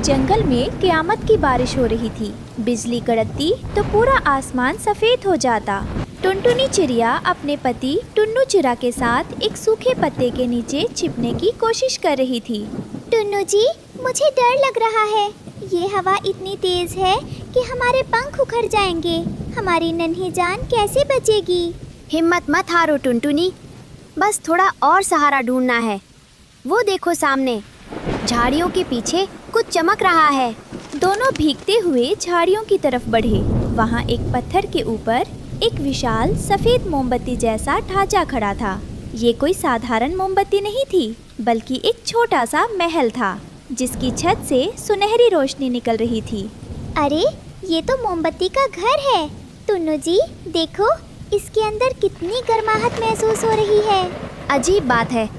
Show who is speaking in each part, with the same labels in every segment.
Speaker 1: जंगल में क़यामत की बारिश हो रही थी। बिजली कड़कती तो पूरा आसमान सफेद हो जाता। टुनटुनी चिड़िया अपने पति टुन्नू चिड़ा के साथ एक सूखे पत्ते के नीचे छिपने की कोशिश कर रही थी।
Speaker 2: टुन्नू जी, मुझे डर लग रहा है। ये हवा इतनी तेज है कि हमारे पंख उखड़ जाएंगे। हमारी नन्ही जान कैसे बचेगी?
Speaker 3: हिम्मत मत हारो टुनटुनी, बस थोड़ा और सहारा ढूंढना है। वो देखो सामने, झाड़ियों के पीछे कुछ चमक रहा है।
Speaker 1: दोनों भीगते हुए झाड़ियों की तरफ बढ़े। वहाँ एक पत्थर के ऊपर एक विशाल सफेद मोमबत्ती जैसा ढांचा खड़ा था। ये कोई साधारण मोमबत्ती नहीं थी, बल्कि एक छोटा सा महल था, जिसकी छत से सुनहरी रोशनी निकल रही थी।
Speaker 2: अरे, ये तो मोमबत्ती का घर है। टुन्नू जी, देखो, इसके अंदर कितनी गर्माहट महसूस हो रही है।
Speaker 3: अजीब बात है,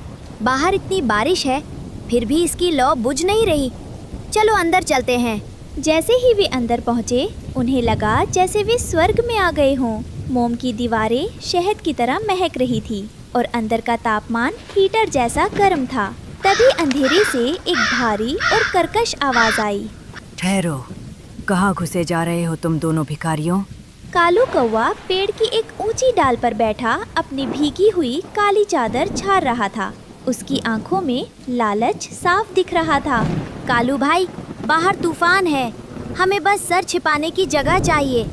Speaker 3: बाहर इतनी बारिश है, फिर भी इसकी लौ बुझ नहीं रही। चलो अंदर चलते हैं।
Speaker 1: जैसे ही वे अंदर पहुँचे, उन्हें लगा जैसे वे स्वर्ग में आ गए हों। मोम की दीवारें शहद की तरह महक रही थी और अंदर का तापमान हीटर जैसा गर्म था। तभी अंधेरे से एक भारी और कर्कश आवाज आई।
Speaker 4: ठहरो, कहाँ घुसे जा रहे हो तुम दोनों भिखारियों?
Speaker 1: कालू कौवा पेड़ की एक ऊंची डाल पर बैठा अपनी भीगी हुई काली चादर झाड़ रहा था। उसकी आंखों में लालच साफ दिख रहा था।
Speaker 3: कालू भाई, बाहर तूफान है, हमें बस सर छिपाने की जगह चाहिए।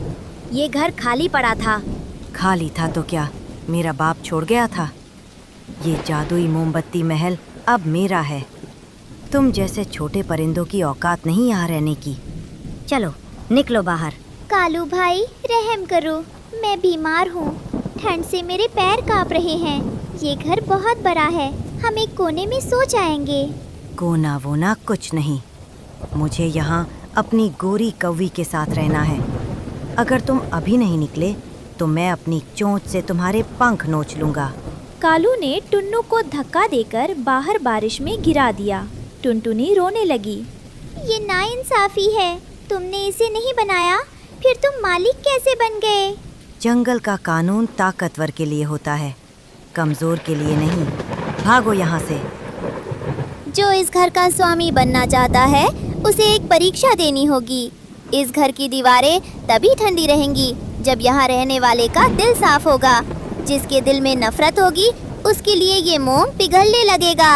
Speaker 3: ये घर खाली पड़ा था।
Speaker 4: खाली था तो क्या, मेरा बाप छोड़ गया था। ये जादुई मोमबत्ती महल अब मेरा है। तुम जैसे छोटे परिंदों की औकात नहीं यहाँ रहने की।
Speaker 3: चलो निकलो बाहर।
Speaker 2: कालू भाई, रहम करो, मैं बीमार हूँ। ठंड से मेरे पैर कांप रहे हैं। ये घर बहुत बड़ा है, हम एक कोने में सो जाएंगे।
Speaker 4: कोना वोना कुछ नहीं, मुझे यहाँ अपनी गोरी कौवी के साथ रहना है। अगर तुम अभी नहीं निकले तो मैं अपनी चोंच से तुम्हारे पंख नोच लूँगा।
Speaker 1: कालू ने टुन्नू को धक्का देकर बाहर बारिश में गिरा दिया। टुनटुनी रोने लगी।
Speaker 2: ये नाइंसाफी है, तुमने इसे नहीं बनाया, फिर तुम मालिक कैसे बन गए?
Speaker 4: जंगल का कानून ताकतवर के लिए होता है, कमजोर के लिए नहीं। भागो यहाँ से।
Speaker 2: जो इस घर का स्वामी बनना चाहता है, उसे एक परीक्षा देनी होगी। इस घर की दीवारें तभी ठंडी रहेंगी जब यहाँ रहने वाले का दिल साफ होगा। जिसके दिल में नफरत होगी, उसके लिए ये मोम पिघलने लगेगा।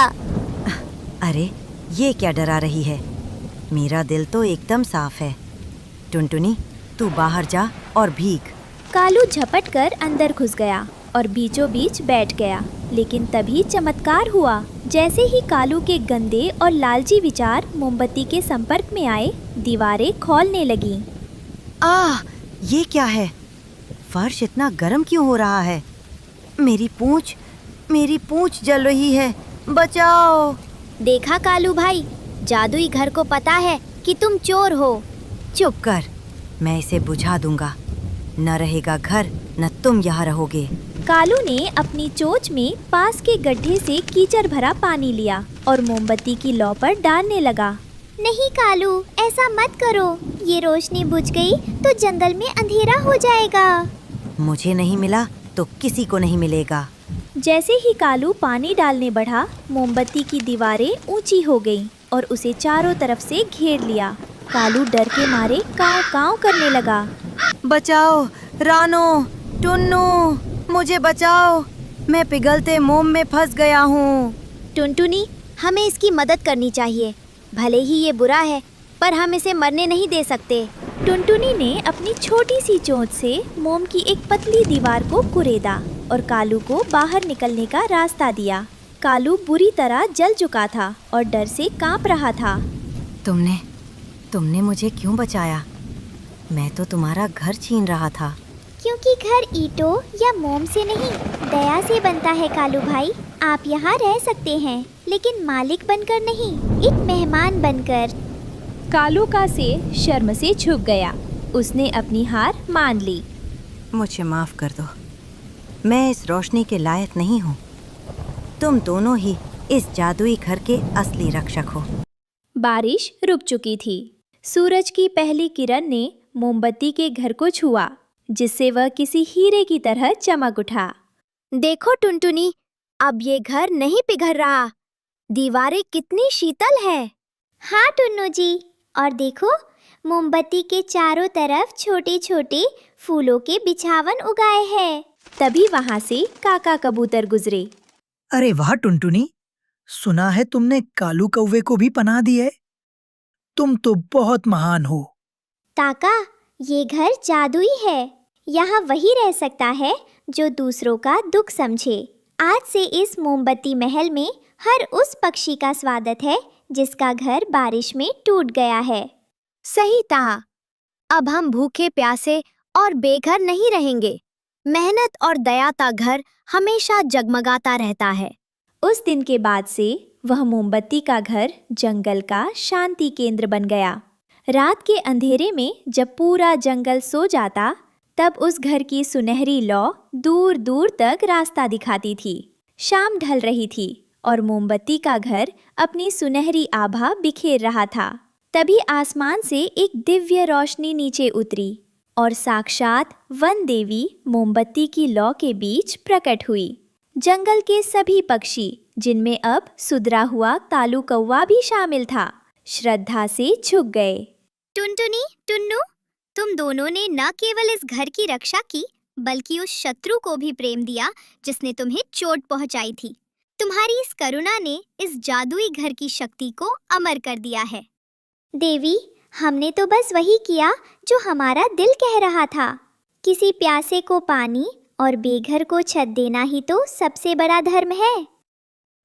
Speaker 4: अरे, ये क्या डरा रही है? मेरा दिल तो एकदम साफ है। टुनटुनी, तू बाहर जा और भीग।
Speaker 1: कालू झपट कर अंदर घुस गया और बीचों बीच बैठ गया। लेकिन तभी चमत्कार हुआ। जैसे ही कालू के गंदे और लालची विचार मोमबत्ती के संपर्क में आए, दीवारें खौलने लगीं।
Speaker 4: ये क्या है? फर्श इतना गर्म क्यों हो रहा है? मेरी पूंछ जल रही है। बचाओ!
Speaker 3: देखा कालू भाई, जादुई घर को पता है कि तुम चोर हो।
Speaker 4: चुप कर, मैं इसे बुझा दूंगा। न रहेगा घर, न तुम यहाँ रहोगे।
Speaker 1: कालू ने अपनी चोंच में पास के गड्ढे से कीचड़ भरा पानी लिया और मोमबत्ती की लौ पर डालने लगा।
Speaker 2: नहीं कालू, ऐसा मत करो। ये रोशनी बुझ गई तो जंगल में अंधेरा हो जाएगा।
Speaker 4: मुझे नहीं मिला तो किसी को नहीं मिलेगा।
Speaker 1: जैसे ही कालू पानी डालने बढ़ा, मोमबत्ती की दीवारें ऊंची हो गईं और उसे चारों तरफ से घेर लिया। कालू डर के मारे काँव काँव करने लगा।
Speaker 4: बचाओ रानो, टुन्नू, मुझे बचाओ, मैं पिघलते मोम में फंस गया हूँ।
Speaker 3: टुनटुनी, हमें इसकी मदद करनी चाहिए। भले ही ये बुरा है, पर हम इसे मरने नहीं दे सकते।
Speaker 1: टुनटुनी ने अपनी छोटी सी चोंच से मोम की एक पतली दीवार को कुरेदा और कालू को बाहर निकलने का रास्ता दिया। कालू बुरी तरह जल चुका था और डर से कांप रहा था।
Speaker 4: तुमने मुझे क्यों बचाया? मैं तो तुम्हारा घर छीन रहा था।
Speaker 2: क्योंकि घर ईंटों या मोम से नहीं, दया से बनता है कालू भाई। आप यहाँ रह सकते हैं, लेकिन मालिक बनकर नहीं, एक मेहमान बनकर।
Speaker 1: कालू का सिर शर्म से झुक गया। उसने अपनी हार मान ली।
Speaker 4: मुझे माफ कर दो, मैं इस रोशनी के लायक नहीं हूँ। तुम दोनों ही इस जादुई घर के असली रक्षक हो।
Speaker 1: बारिश रुक चुकी थी। सूरज की पहली किरण ने मोमबत्ती के घर को छुआ, जिससे वह किसी हीरे की तरह चमक उठा।
Speaker 3: देखो टुनटुनी, अब ये घर नहीं पिघल रहा। दीवारें कितनी शीतल है।
Speaker 2: हाँ टुन्नू जी, और देखो, मोमबत्ती के चारों तरफ छोटे छोटे फूलों के बिछावन उगाए हैं।
Speaker 1: तभी वहां से काका कबूतर गुजरे।
Speaker 5: अरे वाह टुनटुनी, सुना है तुमने कालू कौवे को भी पनाह दी है। तुम तो बहुत महान हो।
Speaker 2: काका, ये घर जादुई है। यहाँ वही रह सकता है जो दूसरों का दुख समझे। आज से इस मोमबत्ती महल में हर उस पक्षी का स्वागत है जिसका घर बारिश में टूट गया है।
Speaker 3: सही कहा। अब हम भूखे प्यासे और बेघर नहीं रहेंगे। मेहनत और दया का घर हमेशा जगमगाता रहता है।
Speaker 1: उस दिन के बाद से वह मोमबत्ती का घर जंगल का शांति केंद्र बन गया। रात के अंधेरे में जब पूरा जंगल सो जाता, तब उस घर की सुनहरी लौ दूर दूर तक रास्ता दिखाती थी। शाम ढल रही थी और मोमबत्ती का घर अपनी सुनहरी आभा बिखेर रहा था। तभी आसमान से एक दिव्य रोशनी नीचे उतरी और साक्षात वन देवी मोमबत्ती की लौ के बीच प्रकट हुई। जंगल के सभी पक्षी, जिनमें अब सुधरा हुआ कालू कौवा भी शामिल था, श्रद्धा से झुक गए।
Speaker 2: टुनटुनी, टुन्नू, तुम दोनों ने न केवल इस घर की रक्षा की, बल्कि उस शत्रु को भी प्रेम दिया जिसने तुम्हें चोट पहुंचाई थी। तुम्हारी इस करुणा ने इस जादुई घर की शक्ति को अमर कर दिया है। देवी, हमने तो बस वही किया जो हमारा दिल कह रहा था। किसी प्यासे को पानी और बेघर को छत देना ही तो सबसे बड़ा धर्म है।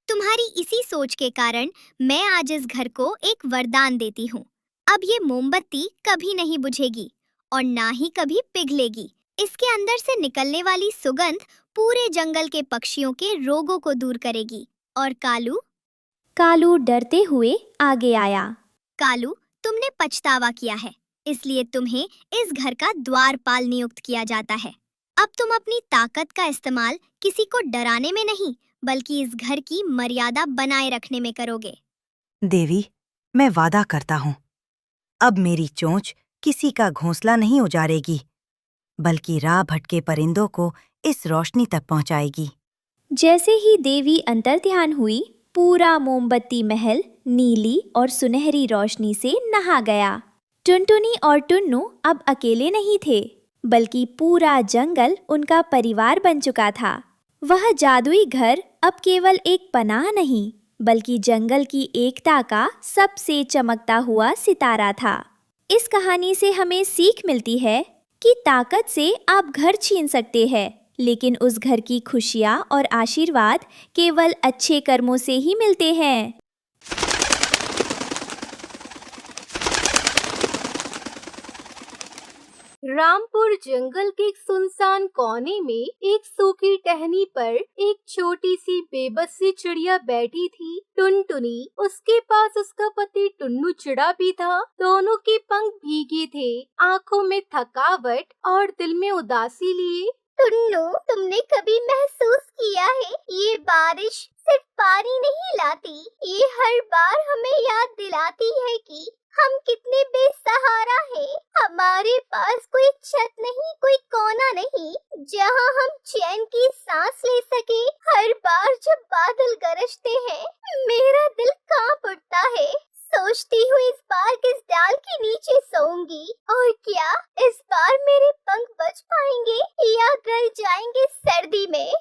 Speaker 2: तुम्हारी इसी सोच के कारण मैं आज इस घर को एक वरदान देती हूँ। अब ये मोमबत्ती कभी नहीं बुझेगी और ना ही कभी पिघलेगी। इसके अंदर से निकलने वाली सुगंध पूरे जंगल के पक्षियों के रोगों को दूर करेगी। और
Speaker 1: कालू डरते हुए आगे आया।
Speaker 2: कालू, तुमने पछतावा किया है, इसलिए तुम्हें इस घर का द्वारपाल नियुक्त किया जाता है। अब तुम अपनी ताकत का इस्तेमाल किसी को डराने में नहीं, बल्कि इस घर की मर्यादा बनाए रखने में करोगे।
Speaker 4: देवी, मैं वादा करता हूँ, अब मेरी चोंच किसी का घोंसला नहीं उजाड़ेगी, बल्कि राह भटके परिंदों को इस रोशनी तक पहुँचाएगी।
Speaker 1: जैसे ही देवी अंतर्ध्यान हुई, पूरा मोमबत्ती महल नीली और सुनहरी रोशनी से नहा गया। टुनटुनी और टुन्नू अब अकेले नहीं थे, बल्कि पूरा जंगल उनका परिवार बन चुका था। वह जादुई घर अब केवल एक पनाह नहीं, बल्कि जंगल की एकता का सबसे चमकता हुआ सितारा था। इस कहानी से हमें सीख मिलती है कि ताकत से आप घर छीन सकते हैं, लेकिन उस घर की खुशियाँ और आशीर्वाद केवल अच्छे कर्मों से ही मिलते हैं।
Speaker 6: रामपुर जंगल के एक सुनसान कोने में एक सूखी टहनी पर एक छोटी सी बेबस सी चिड़िया बैठी थी, टुनटुनी। उसके पास उसका पति टुन्नू चिड़ा भी था। दोनों के पंख भीगे थे, आंखों में थकावट और दिल में उदासी लिए।
Speaker 2: टुन्नू, तुमने कभी महसूस किया है, ये बारिश सिर्फ पानी नहीं लाती, ये हर बार हमें याद दिलाती है कि हम कितने बेसहारा हैं। हमारे पास कोई छत नहीं, कोई कोना नहीं, जहां हम चैन की सांस ले सके। हर बार जब बादल गरजते हैं, मेरा दिल कांप उठता है। सोचती हूँ इस बार किस डाल के नीचे सोऊंगी, और क्या इस बार मेरे पंख बच पाएंगे या गल जाएंगे सर्दी में।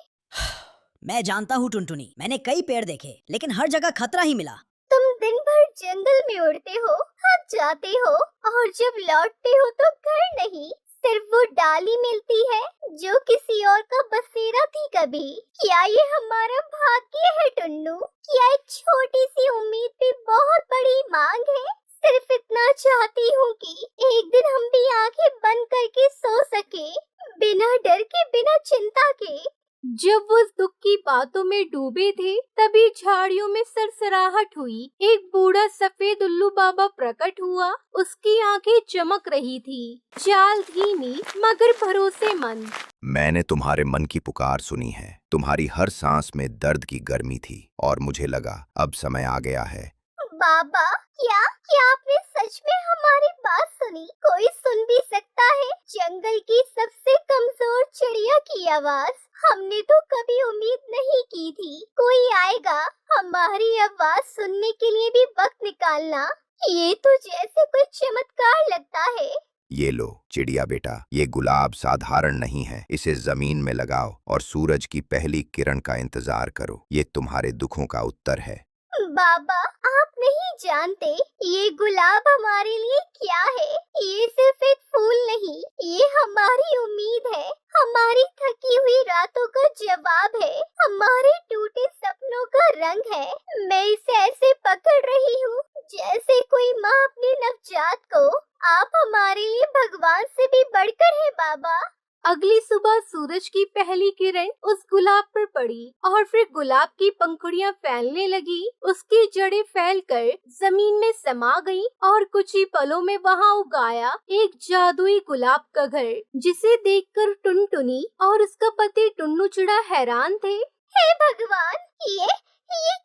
Speaker 7: मैं जानता हूँ टुनटुनी, मैंने कई पेड़ देखे, लेकिन हर जगह खतरा ही मिला।
Speaker 2: तुम दिन भर जंगल में उड़ते हो, थक जाते हो, और जब लौटते हो तो घर नहीं, सिर्फ वो डाली मिलती है जो किसी और का बसेरा थी कभी। क्या ये हमारा भाग्य है टुन्नू? क्या एक छोटी सी उम्मीद भी बहुत बड़ी मांग है? सिर्फ इतना चाहती हूँ कि एक दिन हम भी आंखें बंद करके सो सके, बिना डर के, बिना चिंता के।
Speaker 6: जब वो उस दुख की बातों में डूबे थे, तभी झाड़ियों में सरसराहट हुई। एक बूढ़ा सफेद उल्लू बाबा प्रकट हुआ। उसकी आंखें चमक रही थी, चाल धीमी मगर भरोसेमंद।
Speaker 8: मैंने तुम्हारे मन की पुकार सुनी है। तुम्हारी हर सांस में दर्द की गर्मी थी और मुझे लगा अब समय आ गया है।
Speaker 2: बाबा, क्या आपने सच में हमारी बात सुनी? कोई सुन भी सकता है जंगल की सबसे कमजोर चिड़िया की आवाज। हमने तो कभी उम्मीद नहीं की थी कोई आएगा हमारी आवाज सुनने के लिए भी वक्त निकालना। ये तो जैसे कोई चमत्कार लगता है।
Speaker 8: ये लो चिड़िया बेटा, ये गुलाब साधारण नहीं है। इसे जमीन में लगाओ और सूरज की पहली किरण का इंतजार करो। ये तुम्हारे दुखों का उत्तर है।
Speaker 2: बाबा, आप नहीं जानते ये गुलाब हमारे लिए क्या है। ये सिर्फ एक फूल नहीं, ये हमारी उम्मीद है, हमारी थकी हुई रातों का जवाब है, हमारे टूटे सपनों का रंग है। मैं इसे ऐसे पकड़ रही हूँ जैसे कोई माँ अपने नवजात को। आप हमारे लिए भगवान से भी बढ़कर है बाबा।
Speaker 6: अगली सुबह सूरज की पहली किरण उस गुलाब पर पड़ी और फिर गुलाब की पंखुड़ियां फैलने लगी। उसकी जड़ें फैलकर जमीन में समा गईं और कुछ ही पलों में वहां उगाया एक जादुई गुलाब का घर, जिसे देखकर टुनटुनी और उसका पति टुन्नू चिड़ा हैरान थे।
Speaker 2: हे भगवान, ये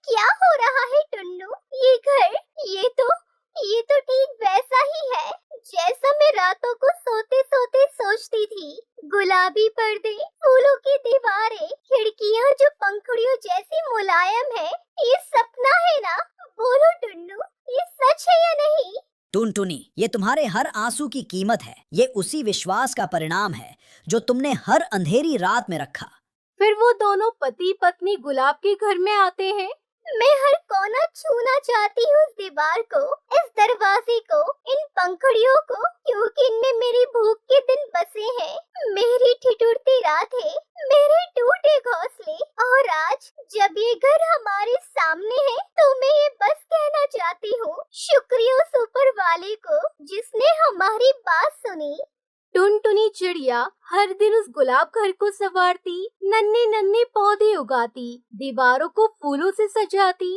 Speaker 2: क्या हो रहा है टुन्नू? ये तो ठीक वैसा ही है जैसा मैं रातों को सोते सोते सोचती थी। गुलाबी पर्दे, फूलों की दीवारें, खिड़कियाँ जो पंखुड़ियों जैसी मुलायम है। ये सपना है ना? बोलो टुन्नू, ये सच है या नहीं?
Speaker 7: टुनटुनी, ये तुम्हारे हर आंसू की कीमत है। ये उसी विश्वास का परिणाम है जो तुमने हर अंधेरी रात में रखा।
Speaker 6: फिर वो दोनों पति पत्नी गुलाब के घर में आते हैं।
Speaker 2: मैं हर कोना छूना चाहती हूँ इस दीवार को, इस दरवाजे को, इन पंखुड़ियों को, क्योंकि इनमें मेरी भूख के दिन बसे हैं, मेरी ठिठुरती रातें, मेरे टूटे घोंसले। और आज जब ये घर हमारे सामने है तो मैं ये बस कहना चाहती हूँ, शुक्रिया उस ऊपर वाले को जिसने हमारी बात सुनी।
Speaker 6: टुनटुनी चिड़िया हर दिन उस गुलाब घर को संवारती, नन्हे नन्हे पौधे उगाती, दीवारों को फूलों से सजाती।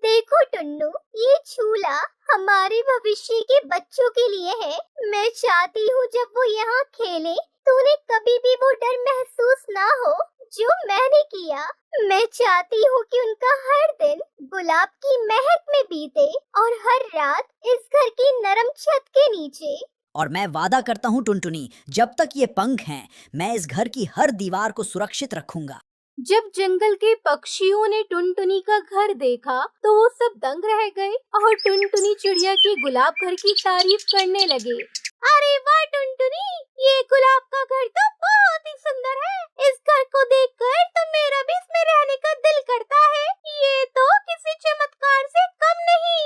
Speaker 2: देखो टुन्नू, ये झूला हमारे भविष्य के बच्चों के लिए है। मैं चाहती हूँ जब वो यहाँ खेले तो उन्हें कभी भी वो डर महसूस ना हो जो मैंने किया। मैं चाहती हूँ कि उनका हर दिन गुलाब की महक में बीते और हर रात इस घर की नरम छत के नीचे।
Speaker 7: और मैं वादा करता हूँ टुनटुनी, जब तक ये पंख हैं, मैं इस घर की हर दीवार को सुरक्षित रखूंगा।
Speaker 6: जब जंगल के पक्षियों ने टुनटुनी का घर देखा तो वो सब दंग रह गए और टुनटुनी चिड़िया के गुलाब घर की तारीफ करने लगे। अरे वाह टुनटुनी, ये गुलाब का घर तो बहुत ही सुंदर है। इस घर को देखकर तो मेरा भी इसमें रहने का दिल करता है। ये तो किसी चमत्कार से कम नहीं।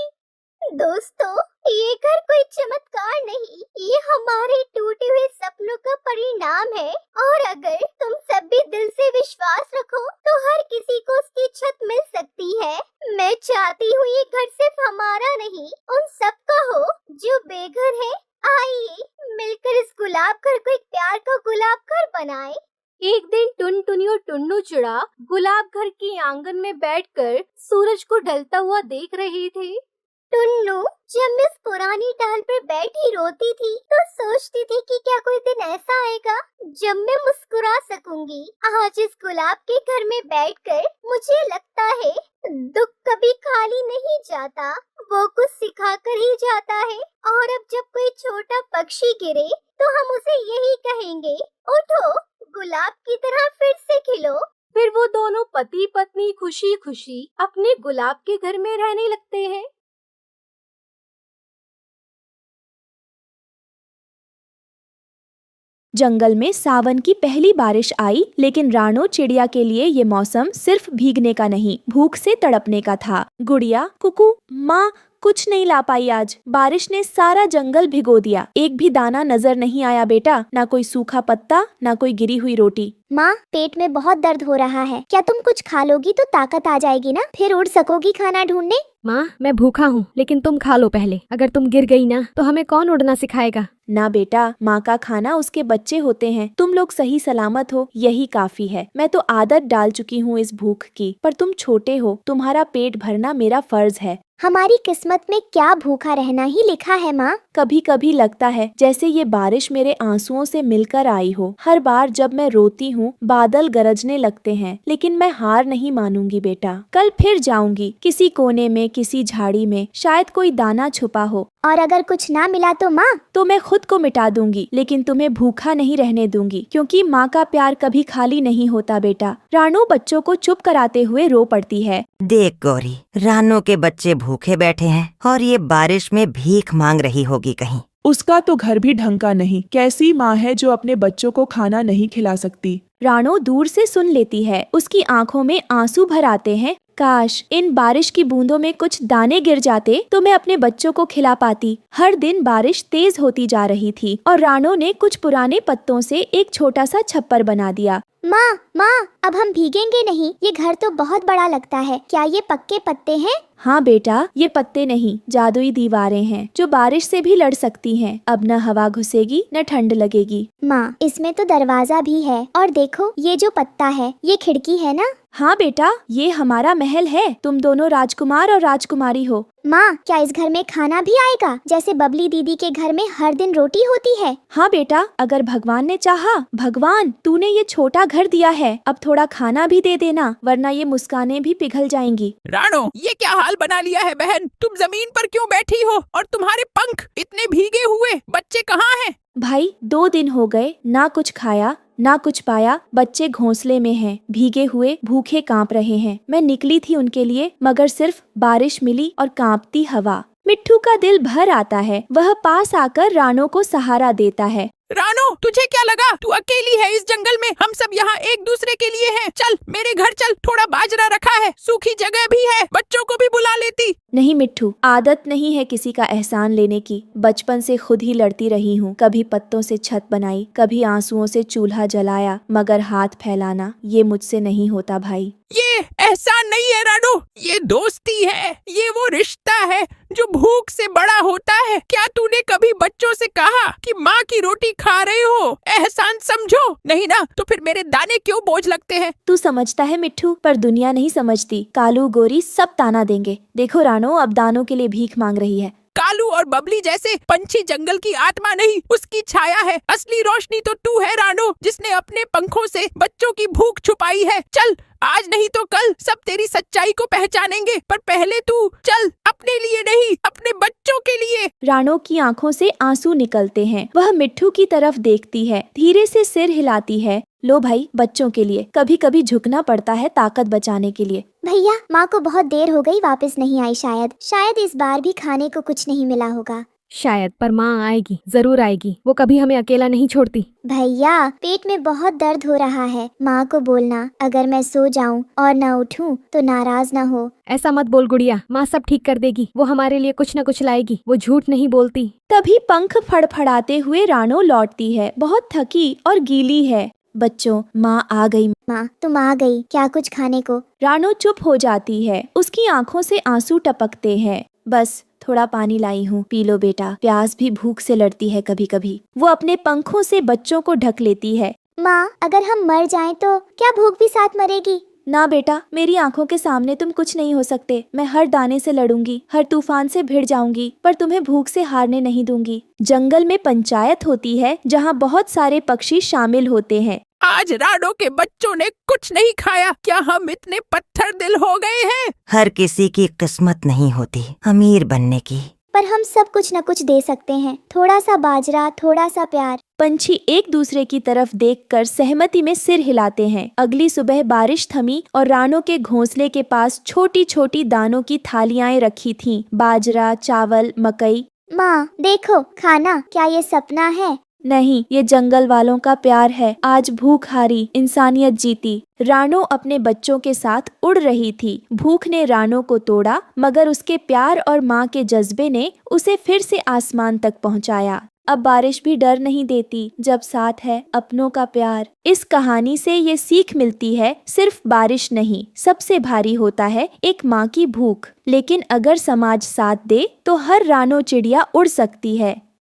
Speaker 2: दोस्तों, ये घर कोई चमत्कार नहीं, ये हमारे टूटे हुए सपनों का परिणाम है। और अगर तुम सब भी दिल से विश्वास रखो तो हर किसी को उसकी छत मिल सकती है। मैं चाहती हूँ ये घर सिर्फ हमारा नहीं, उन सबका हो जो बेघर है। आइए मिलकर इस गुलाब घर को एक प्यार का गुलाब घर बनाएं।
Speaker 6: एक दिन टुनटुनी और टुन्नू चिड़ा गुलाब घर के आंगन में बैठकर सूरज को ढलता हुआ देख रहे थे।
Speaker 2: टुन्नू, जब मैं इस पुरानी डाल पर बैठी रोती थी तो सोचती थी कि क्या कोई दिन ऐसा आएगा जब मैं मुस्कुरा सकूंगी। आज इस गुलाब के घर में बैठकर मुझे लगता है दुख कभी खाली नहीं जाता, वो कुछ सिखा कर ही जाता है। और अब जब कोई छोटा पक्षी गिरे तो हम उसे यही कहेंगे, उठो गुलाब की तरह फिर से खिलो।
Speaker 6: फिर वो दोनों पति पत्नी खुशी खुशी अपने गुलाब के घर में रहने लगते हैं।
Speaker 1: जंगल में सावन की पहली बारिश आई, लेकिन रानो चिड़िया के लिए ये मौसम सिर्फ भीगने का नहीं, भूख से तड़पने का था। गुड़िया, कुकू, माँ कुछ नहीं ला पाई आज। बारिश ने सारा जंगल भिगो दिया, एक भी दाना नजर नहीं आया बेटा, ना कोई सूखा पत्ता, ना कोई गिरी हुई रोटी।
Speaker 2: माँ, पेट में बहुत दर्द हो रहा है, क्या तुम कुछ खा लोगी तो ताकत आ जाएगी ना, फिर उड़ सकोगी खाना ढूंढने।
Speaker 9: माँ, मैं भूखा हूँ, लेकिन तुम खा लो पहले। अगर तुम गिर गई ना तो हमें कौन उड़ना सिखाएगा।
Speaker 1: ना बेटा, माँ का खाना उसके बच्चे होते हैं, तुम लोग सही सलामत हो यही काफी है। मैं तो आदत डाल चुकी हूँ इस भूख की, पर तुम छोटे हो, तुम्हारा पेट भरना मेरा फर्ज है।
Speaker 2: हमारी किस्मत में क्या भूखा रहना ही लिखा है माँ।
Speaker 1: कभी कभी लगता है जैसे ये बारिश मेरे आंसुओं से मिलकर आई हो। हर बार जब मैं रोती हूँ बादल गरजने लगते हैं, लेकिन मैं हार नहीं मानूंगी बेटा। कल फिर जाऊंगी, किसी कोने में, किसी झाड़ी में, शायद कोई दाना छुपा हो।
Speaker 2: और अगर कुछ ना मिला तो माँ?
Speaker 1: तो मैं खुद को मिटा दूंगी, लेकिन तुम्हें भूखा नहीं रहने दूंगी, क्योंकि माँ का प्यार कभी खाली नहीं होता बेटा। रानू बच्चों को चुप कराते हुए रो पड़ती है।
Speaker 4: देख गौरी, रानू के बच्चे भूखे बैठे हैं और ये बारिश में भीख मांग रही होगी कहीं।
Speaker 10: उसका तो घर भी ढंग का नहीं। कैसी माँ है जो अपने बच्चों को खाना नहीं खिला सकती।
Speaker 1: रानू दूर से सुन लेती है। उसकी आंखों में आंसू भर आते हैं। काश इन बारिश की बूंदों में कुछ दाने गिर जाते तो मैं अपने बच्चों को खिला पाती। हर दिन बारिश तेज होती जा रही थी और रानू ने कुछ पुराने पत्तों से एक छोटा सा छप्पर बना दिया।
Speaker 2: माँ, अब हम भीगेंगे नहीं। ये घर तो बहुत बड़ा लगता है। क्या ये पक्के पत्ते हैं?
Speaker 1: हाँ बेटा, ये पत्ते नहीं, जादुई दीवारें हैं जो बारिश से भी लड़ सकती हैं। अब न हवा घुसेगी न ठंड लगेगी।
Speaker 2: माँ, इसमें तो दरवाजा भी है और देखो ये जो पत्ता है ये खिड़की है ना?
Speaker 1: हाँ बेटा, ये हमारा महल है। तुम दोनों राजकुमार और राजकुमारी हो।
Speaker 2: माँ, क्या इस घर में खाना भी आएगा, जैसे बबली दीदी के घर में हर दिन रोटी होती है?
Speaker 1: हाँ बेटा, अगर भगवान ने चाहा। भगवान, तूने ये छोटा घर दिया है, अब थोड़ा खाना भी दे देना, वरना ये मुस्कानें भी पिघल जाएंगी।
Speaker 11: रानो, ये क्या हाल बना लिया है बहन? तुम जमीन पर क्यों बैठी हो? और तुम्हारे पंख इतने भीगे हुए, बच्चे कहाँ हैं?
Speaker 1: भाई, 2 दिन हो गए, ना कुछ खाया ना कुछ पाया। बच्चे घोंसले में हैं, भीगे हुए, भूखे कांप रहे हैं। मैं निकली थी उनके लिए, मगर सिर्फ बारिश मिली और कांपती हवा। मिट्ठू का दिल भर आता है। वह पास आकर रानो को सहारा देता है।
Speaker 11: रानो, तुझे क्या लगा? तू अकेली है इस जंगल में? हम सब यहाँ एक दूसरे के लिए हैं। चल मेरे घर चल, थोड़ा बाजरा रखा है, सूखी जगह भी है, बच्चों को भी बुला लेती।
Speaker 1: नहीं मिट्ठू, आदत नहीं है किसी का एहसान लेने की। बचपन से खुद ही लड़ती रही हूँ। कभी पत्तों से छत बनाई, कभी आंसुओं से चूल्हा जलाया, मगर हाथ फैलाना ये मुझसे नहीं होता भाई।
Speaker 11: ये एहसान नहीं है रानो, ये दोस्ती है। ये वो रिश्ता है जो भूख से बड़ा होता है। क्या तूने कभी बच्चों से कहा कि माँ की रोटी खा रहे हो? एहसान समझो। नहीं ना, तो फिर मेरे दाने क्यों बोझ लगते हैं?
Speaker 1: तू समझता है मिट्ठू, पर दुनिया नहीं समझती। कालू गोरी सब ताना देंगे। देखो रानो, अब दानों के लिए भीख मांग रही है।
Speaker 11: कालू और बबली जैसे पंछी जंगल की आत्मा नहीं, उसकी छाया है। असली रोशनी तो तू है रानो, जिसने अपने पंखों से बच्चों की भूख छुपाई है। चल, आज नहीं तो कल सब तेरी सच्चाई को पहचानेंगे, पर पहले तू चल, अपने लिए नहीं, अपने बच्चों के लिए।
Speaker 1: रानो की आंखों से आंसू निकलते हैं। वह मिट्ठू की तरफ देखती है, धीरे से सिर हिलाती है। लो भाई, बच्चों के लिए कभी कभी झुकना पड़ता है, ताकत बचाने के लिए।
Speaker 2: भैया, माँ को बहुत देर हो गई, वापस नहीं आई। शायद इस बार भी खाने को कुछ नहीं मिला होगा।
Speaker 9: शायद, पर माँ आएगी, जरूर आएगी। वो कभी हमें अकेला नहीं छोड़ती।
Speaker 2: भैया, पेट में बहुत दर्द हो रहा है। माँ को बोलना अगर मैं सो जाऊँ और न उठूँ तो नाराज न हो।
Speaker 9: ऐसा मत बोल गुड़िया, माँ सब ठीक कर देगी। वो हमारे लिए कुछ न कुछ लाएगी, वो झूठ नहीं बोलती।
Speaker 1: तभी पंख फड़फड़ाते हुए रानो लौटती है। बहुत थकी और गीली है। बच्चों, माँ आ गई।
Speaker 2: माँ, तुम आ गई, क्या कुछ खाने को?
Speaker 1: रानो चुप हो जाती है। उसकी आंखों से आंसू टपकते हैं। बस थोड़ा पानी लाई हूँ, पी लो बेटा। प्यास भी भूख से लड़ती है कभी कभी। वो अपने पंखों से बच्चों को ढक लेती है।
Speaker 2: माँ, अगर हम मर जाएं तो क्या भूख भी साथ मरेगी?
Speaker 1: ना बेटा, मेरी आंखों के सामने तुम कुछ नहीं हो सकते। मैं हर दाने से लड़ूंगी, हर तूफान से भिड़ जाऊंगी, पर तुम्हें भूख से हारने नहीं दूंगी। जंगल में पंचायत होती है, जहाँ बहुत सारे पक्षी शामिल होते हैं।
Speaker 11: आज रानो के बच्चों ने कुछ नहीं खाया। क्या हम इतने पत्थर दिल हो गए हैं?
Speaker 4: हर किसी की किस्मत नहीं होती अमीर बनने की,
Speaker 2: पर हम सब कुछ न कुछ दे सकते हैं। थोड़ा सा बाजरा, थोड़ा सा प्यार।
Speaker 1: पंछी एक दूसरे की तरफ देखकर सहमति में सिर हिलाते हैं। अगली सुबह बारिश थमी और रानो के घोंसले के पास छोटी छोटी दानों की थालियां रखी थीं। बाजरा, चावल, मकई।
Speaker 2: माँ देखो, खाना। क्या ये सपना है?
Speaker 1: नहीं, ये जंगल वालों का प्यार है। आज भूख हारी, इंसानियत जीती। रानो अपने बच्चों के साथ उड़ रही थी। भूख ने रानो को तोड़ा, मगर उसके प्यार और माँ के जज्बे ने उसे फिर से आसमान तक पहुँचाया। अब बारिश भी डर नहीं देती, जब साथ है अपनों का प्यार। इस कहानी से ये सीख मिलती है, सिर्फ बारिश नहीं, सबसे भारी होता है एक माँ की भूख। लेकिन अगर समाज साथ दे तो हर रानो चिड़िया उड़ सकती है।